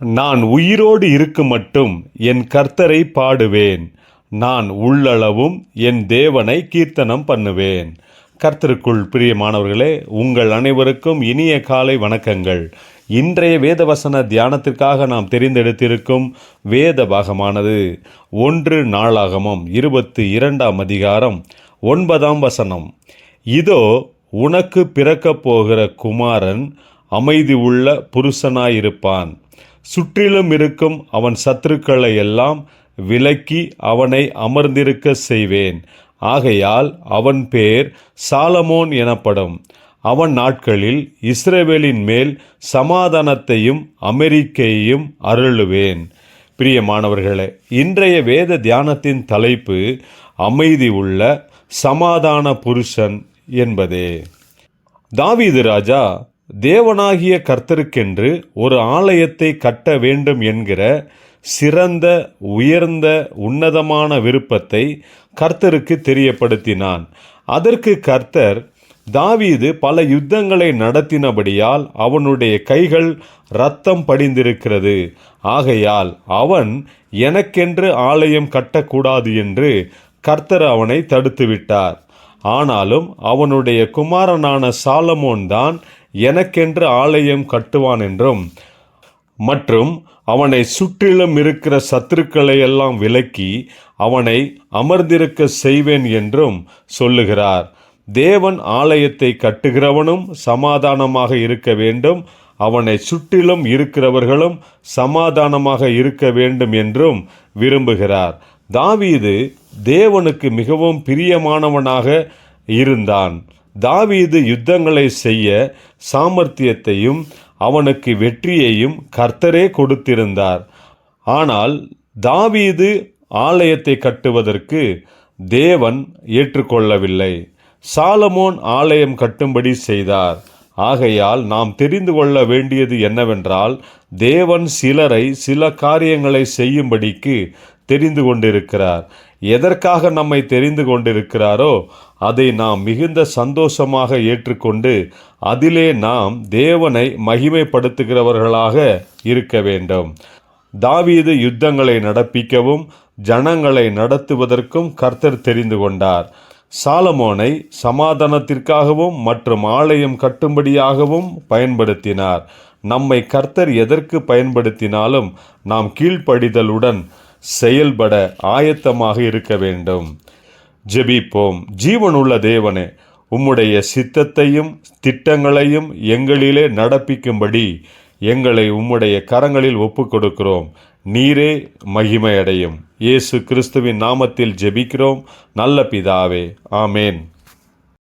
நான் உயிரோடு இருக்கும் மட்டும் என் கர்த்தரை பாடுவேன். நான் உள்ளளவும் என் தேவனை கீர்த்தனம் பண்ணுவேன். கர்த்தருக்குள் பிரியமானவர்களே, உங்கள் அனைவருக்கும் இனிய காலை வணக்கங்கள். இன்றைய வேதவசன தியானத்திற்காக நாம் தெரிந்தெடுத்திருக்கும் வேத பாகமானது 1 நாளாகமம் 22 அதிகாரம் 9 இதோ உனக்கு பிறக்கப் போகிற குமாரன் அமைதி உள்ள புருஷனாயிருப்பான். சுற்றிலும் இருக்கும் அவன் சத்துருக்களை எல்லாம் விலக்கி அவனை அமர்ந்திருக்க செய்வேன். ஆகையால் அவன் பேர் சாலமோன் எனப்படும். அவன் நாட்களில் இஸ்ரவேலின் மேல் சமாதானத்தையும் அமெரிக்கையையும் அருளுவேன். பிரியமானவர்களே, இன்றைய வேத தியானத்தின் தலைப்பு அமைதி உள்ள சமாதான புருஷன் என்பதே. தாவீது ராஜா தேவனாகிய கர்த்தருக்கென்று ஒரு ஆலயத்தை கட்ட வேண்டும் என்கிற சிறந்த, உயர்ந்த, உன்னதமான விருப்பத்தை கர்த்தருக்கு தெரியப்படுத்தினான். அதற்கு கர்த்தர் தாவீது பல யுத்தங்களை நடத்தினபடியால் அவனுடைய கைகள் இரத்தம் படிந்திருக்கிறது. ஆகையால் அவன் எனக்கென்று ஆலயம் கட்டக்கூடாது என்று கர்த்தர் அவனை தடுத்துவிட்டார். ஆனாலும் அவனுடைய குமாரனான சாலமோன் தான் எனக்கென்று ஆலயம் கட்டுவான் என்றும், மற்றும் அவனை சுற்றிலும் இருக்கிற சத்துருக்களை எல்லாம் விலக்கி அவனை அமர்ந்திருக்க செய்வேன் என்றும் சொல்லுகிறார். தேவன் ஆலயத்தை கட்டுகிறவனும் சமாதானமாக இருக்க வேண்டும், அவனை சுற்றிலும் இருக்கிறவர்களும் சமாதானமாக இருக்க வேண்டும் என்றும் விரும்புகிறார். தாவீது தேவனுக்கு மிகவும் பிரியமானவனாக இருந்தான். தாவீது யுத்தங்களை செய்ய சாமர்த்தியத்தையும் அவனுக்கு வெற்றியையும் கர்த்தரே கொடுத்திருந்தார். ஆனால் தாவீது ஆலயத்தை கட்டுவதற்கு தேவன் ஏற்றுக்கொள்ளவில்லை. சாலமோன் ஆலயம் கட்டும்படி செய்தார். ஆகையால் நாம் தெரிந்து கொள்ள வேண்டியது என்னவென்றால், தேவன் சிலரை சில காரியங்களை செய்யும்படிக்கு தெரிந்து கொண்டிருக்கிறார். எதற்காக நம்மை தெரிந்து கொண்டிருக்கிறாரோ அதை நாம் மிகுந்த சந்தோஷமாக ஏற்றுக்கொண்டு அதிலே நாம் தேவனை மகிமைப்படுத்துகிறவர்களாக இருக்க வேண்டும். தாவீது யுத்தங்களை நடப்பிக்கவும் ஜனங்களை நடத்துவதற்கும் கர்த்தர் தெரிந்து கொண்டார். சாலமோனை சமாதானத்திற்காகவும் மற்றும் ஆலயம் கட்டும்படியாகவும் பயன்படுத்தினார். நம்மை கர்த்தர் எதற்கு பயன்படுத்தினாலும் நாம் கீழ்ப்படிதலுடன் செயல்பட ஆயத்தமாக இருக்க வேண்டும். ஜெபிப்போம். ஜீவனுள்ள தேவனே, உம்முடைய சித்தத்தையும் திட்டங்களையும் எங்களிலே நடப்பிக்கும்படி எங்களை உம்முடைய கரங்களில் ஒப்புக் கொடுக்கிறோம். நீரே மகிமையடையும். இயேசு கிறிஸ்துவின் நாமத்தில் ஜெபிக்கிறோம் நல்ல பிதாவே. ஆமேன்.